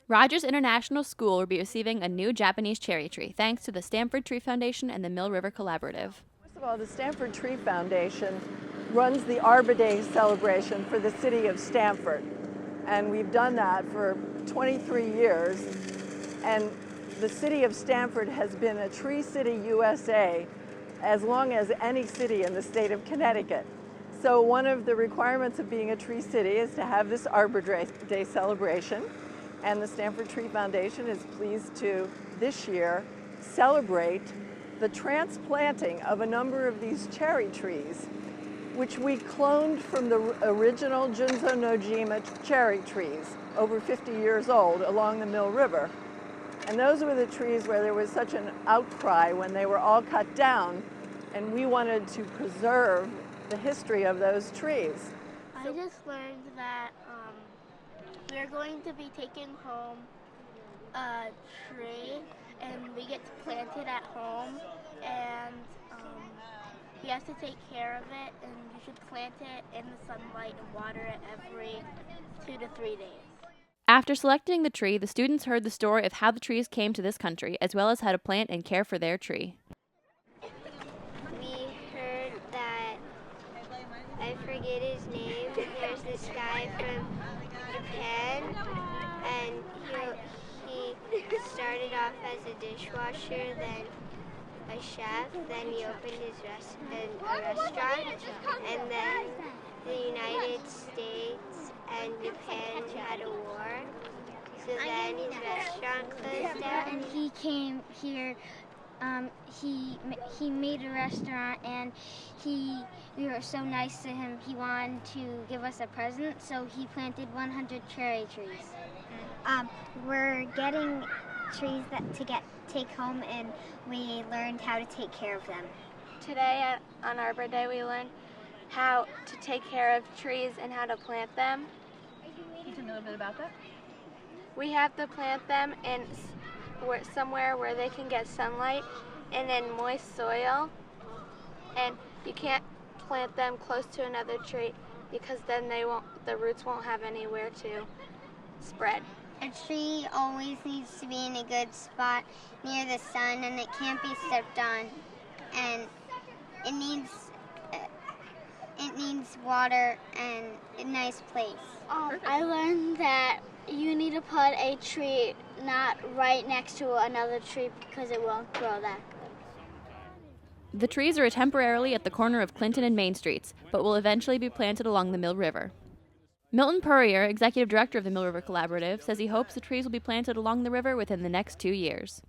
Rogers International School will be receiving a new Japanese cherry tree thanks to the Stamford Tree Foundation and the Mill River Collaborative. First of all, the Stamford Tree Foundation runs the Arbor Day celebration for the city of Stamford. And we've done that for 23 years. And the city of Stamford has been a Tree City USA as long as any city in the state of Connecticut. So one of the requirements of being a tree city is to have this Arbor Day celebration. And the Stamford Tree Foundation is pleased to, this year, celebrate the transplanting of a number of these cherry trees, which we cloned from the original Junzo Nojima cherry trees, over 50 years old, along the Mill River. And those were the trees where there was such an outcry when they were all cut down, and we wanted to preserve the history of those trees. I just learned that we're going to be taking home a tree, and we get to plant it at home, and you have to take care of it, and you should plant it in the sunlight and water it every 2 to 3 days. After selecting the tree, the students heard the story of how the trees came to this country, as well as how to plant and care for their tree. We heard that, I forget his name, there's this guy from Japan, and he started off as a dishwasher, then a chef, then he opened a restaurant, and then the United States and Japan had a war, so then his restaurant closed down. And he came here, he made a restaurant, and we were so nice to him, he wanted to give us a present, so he planted 100 cherry trees. We're getting trees to take home, and we learned how to take care of them. Today on Arbor Day we learned how to take care of trees and how to plant them. Can you tell me a little bit about that? We have to plant them in somewhere where they can get sunlight and in moist soil, and you can't plant them close to another tree because then the roots won't have anywhere to spread. A tree always needs to be in a good spot near the sun, and it can't be stepped on, and it needs water and a nice place. I learned that you need to put a tree not right next to another tree because it won't grow that good. The trees are temporarily at the corner of Clinton and Main Streets, but will eventually be planted along the Mill River. Milton Purrier, executive director of the Mill River Collaborative, says he hopes the trees will be planted along the river within the next 2 years.